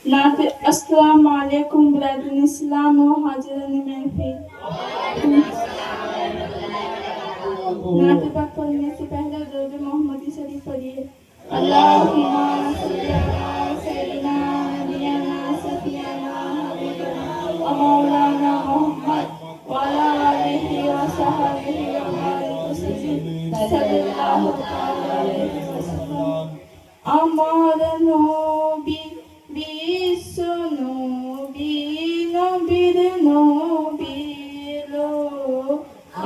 अस्सलाम वालेकुम ब्रदर इस्लाम और हाजिरान महफिल। नाते पाक पढ़ने से पहले दरूद मोहम्मदी शरीफ पढ़िए। अल्लाहुम्मा सल्ली अला सय्यिदिना नबियना सफियाना हबीबना व मौलाना मुहम्मद व अला आलिहि व सहबिहि व बारिक वसल्लिम सल्लल्लाहु अलैहि वसल्लम। আমার নবী বিশ্ব নবী নবীর নবী এলো।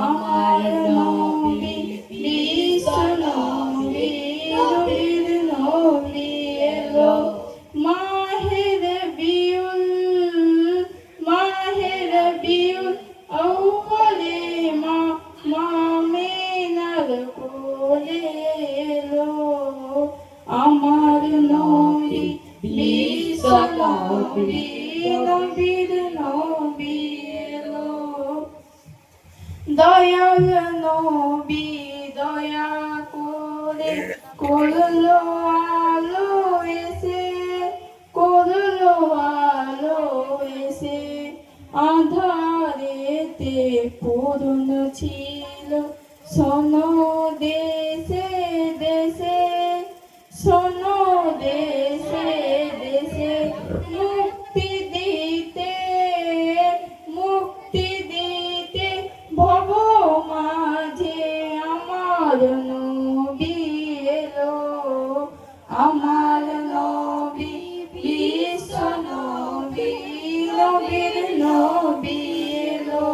আমার নবী বিশ্ব নবী নবীর নবী এলো। মাহের বিউল আউয়ালে মামিনার কোলে এলো। আমার নবী বিশ্ব নবী নবীর নবী এলো। দয়াল নবী দয়া করে করলো আলো এসে, করলো আলো এসে। আধারেতে পূর্ণ ছিল শোনো দেশে দেশে, শোনো দেশে দেশে। মুক্তি দিতে ভব মাঝে আমার নবী এলো। আমার নবী বিশ্ব নবী নবীর নবী এলো।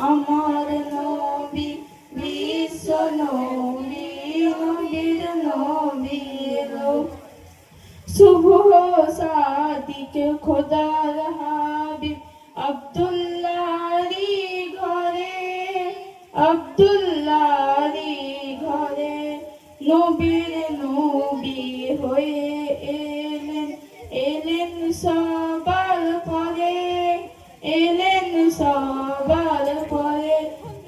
আমার নবী বিশ্ব নবী নবীর নবী এলো। শুভ সাদিক খোদার হাবিব আব্দুল্লাহরি ঘরে, আব্দুল্লাহরি ঘরে নবীর নবী হয়ে এলেন, এলেন সবার পরে, এলেন সবার পরে।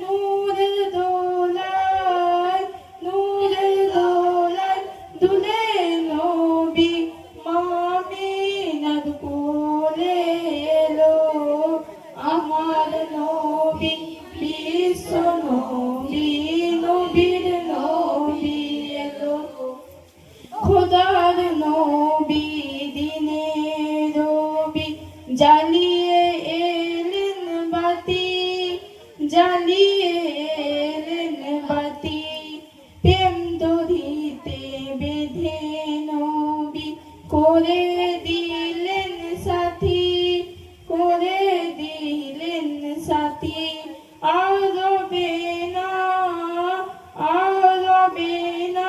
নূরের দোলায়, নূরের দোলায় দুলে নবী মামিনার কোলে এলো। আমার নবী বিশ্ব নবী নবীর নবী এলো। খোদার নবী দিনের রবি জ্বালিয়ে এলেন বাতি, জ্বালিয়ে এলেন বাতি। প্রেম দড়িতে বেঁধে নবী করে দিলেন সাথী, করে দিলেন সাথী। আর রবে না, আর রবে না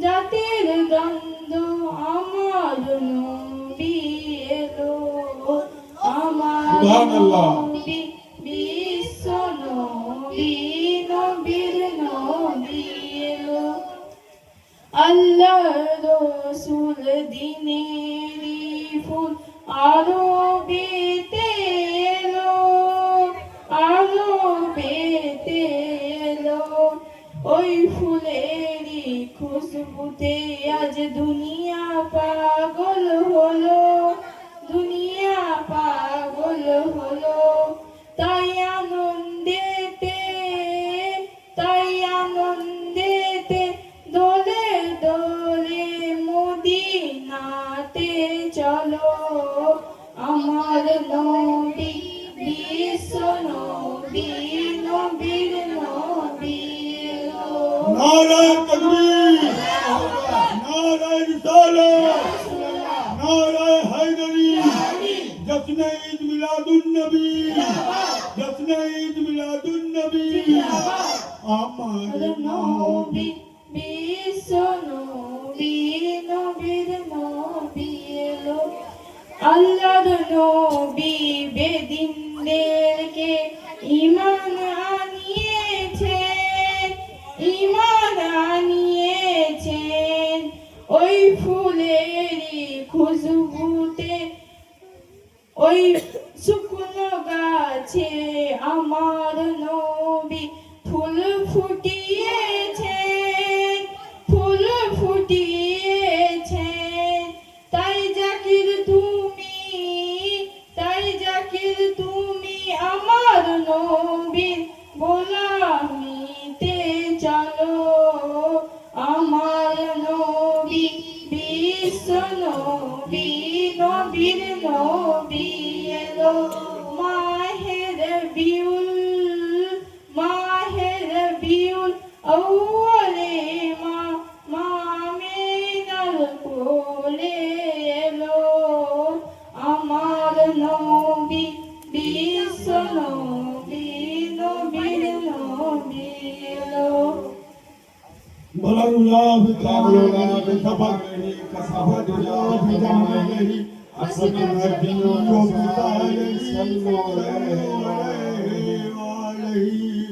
জাতির দ্বন্দ্ব, আমার নবী এলো। আমার নবী বিশ্ব নবী নবীর নবী এলো। আল্লাহ রসুল দিনেরি ফুল আরবিতে এলো, আরবিতে এলো। ওই ফুলেরই খুশবুতে আজ দুনিয়া পাগল হলো, দুনিয়া পাগল হলো। তাই আনন্দেতে, তাই আনন্দেতে দোলে দোলে মদিনাতে চলো। আমার নবী বিশ্ব নবী নবীর নবী এলো। নারায়ে তাকবীর, নারায়ে রিসালাত, নারায়ে হায়দারি। জশ্নে ঈদ মিলাদুন নবী, জশ্নে ঈদ মিলাদুন নবী। আমার নবী বিশ্ব নবী নবীর নবী এলো। আল্লাহর নবী বেদিনদেরকে ঈমান আনিয়েছেন, ঈমান আনিয়েছেন। ওই ফুলেরই খুশবুতে, ওই শুকনো গাছে আমার নবী ফুল ফুটিয়েছেন, ফুল ফুটিয়েছেন। তাই জাকির তুমি নবী নবীর নবী এলো মাহের বিউল আউয়ালে মামিনার কোলে এলো আমার নবী বিশ্ব নবী নবীর নবী এলো بلغنا بقابلنا بتفقه كصفتنا بجماله أسلم الدين وبطاله صلى الله عليه وآله